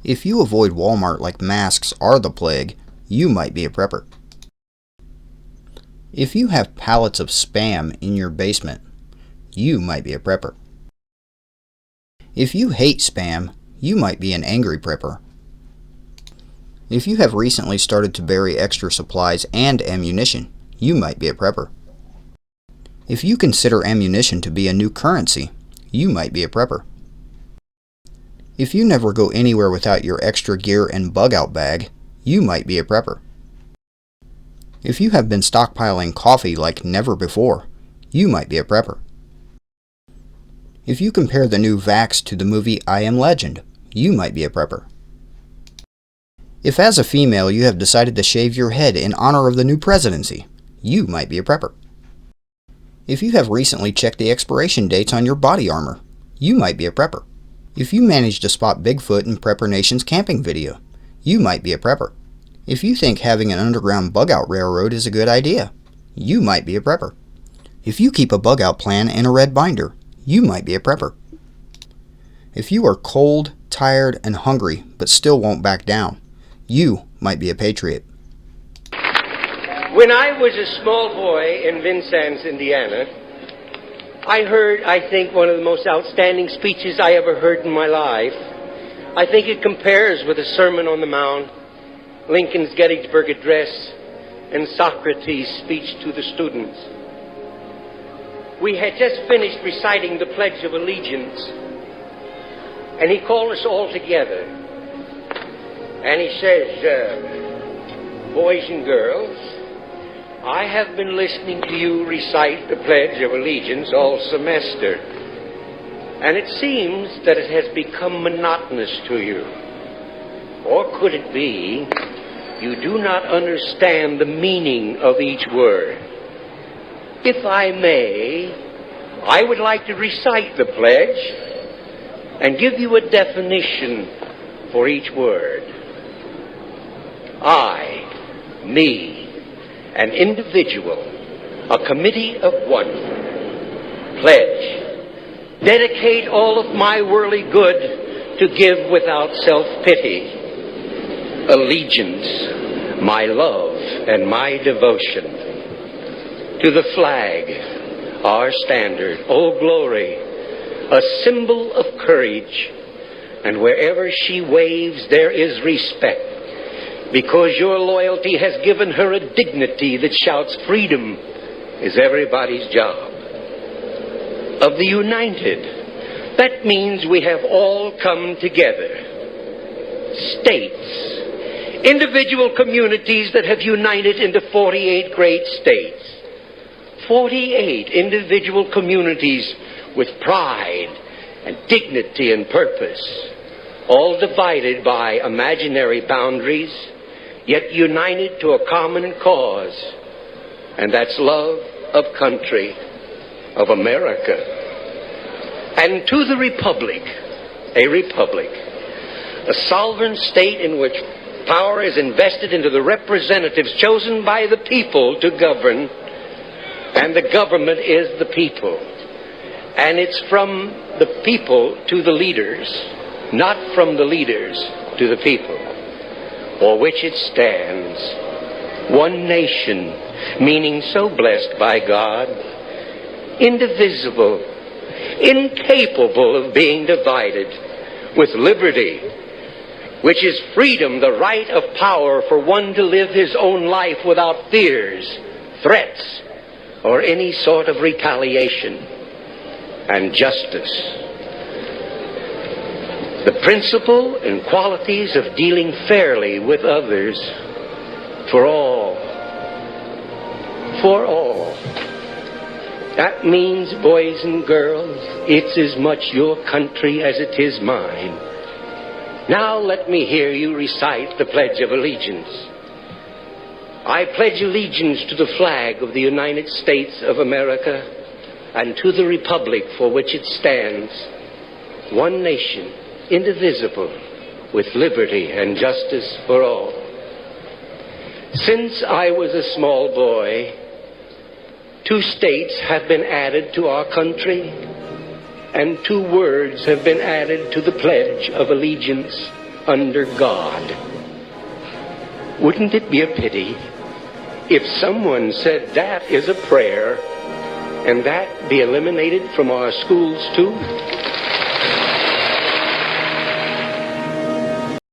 If you avoid Walmart like masks are the plague, you might be a prepper. If you have pallets of Spam in your basement, you might be a prepper. If you hate Spam, you might be an angry prepper. If you have recently started to bury extra supplies and ammunition, you might be a prepper. If you consider ammunition to be a new currency, you might be a prepper. If you never go anywhere without your extra gear and bug-out bag, you might be a prepper. If you have been stockpiling coffee like never before, you might be a prepper. If you compare the new Vax to the movie I Am Legend, you might be a prepper. If as a female you have decided to shave your head in honor of the new presidency, you might be a prepper. If you have recently checked the expiration dates on your body armor, you might be a prepper. If you managed to spot Bigfoot in Prepper Nation's camping video, you might be a prepper. If you think having an underground bug-out railroad is a good idea, you might be a prepper. If you keep a bug-out plan in a red binder, you might be a prepper. If you are cold, tired, and hungry but still won't back down, you might be a patriot. When I was a small boy in Vincennes, Indiana, I heard, I think, one of the most outstanding speeches I ever heard in my life. I think it compares with the Sermon on the Mount, Lincoln's Gettysburg Address, and Socrates' speech to the students. We had just finished reciting the Pledge of Allegiance, and he called us all together. And he says, boys and girls, I have been listening to you recite the Pledge of Allegiance all semester, and it seems that it has become monotonous to you. Or could it be you do not understand the meaning of each word? If I may, I would like to recite the pledge and give you a definition for each word. I, me, an individual, a committee of one, pledge, dedicate all of my worldly good to give without self-pity. Allegiance, my love and my devotion. To the flag, our standard, oh glory, a symbol of courage, and wherever she waves there is respect, because your loyalty has given her a dignity that shouts freedom is everybody's job. Of the united, that means we have all come together. States, individual communities that have united into 48 great states. 48 individual communities with pride and dignity and purpose, all divided by imaginary boundaries, yet united to a common cause, and that's love of country, of America. And to the republic, a sovereign state in which power is invested into the representatives chosen by the people to govern, and the government is the people. And it's from the people to the leaders, not from the leaders to the people, for which it stands. One nation, meaning so blessed by God, indivisible, incapable of being divided, with liberty, which is freedom, the right of power for one to live his own life without fears, threats, or any sort of retaliation, and justice. The principle and qualities of dealing fairly with others, for all. For all. That means, boys and girls, it's as much your country as it is mine. Now let me hear you recite the Pledge of Allegiance. I pledge allegiance to the flag of the United States of America and to the republic for which it stands, one nation, indivisible, with liberty and justice for all. Since I was a small boy, 2 states have been added to our country, and 2 words have been added to the Pledge of Allegiance. under God. Wouldn't it be a pity if someone said that is a prayer and that be eliminated from our schools too?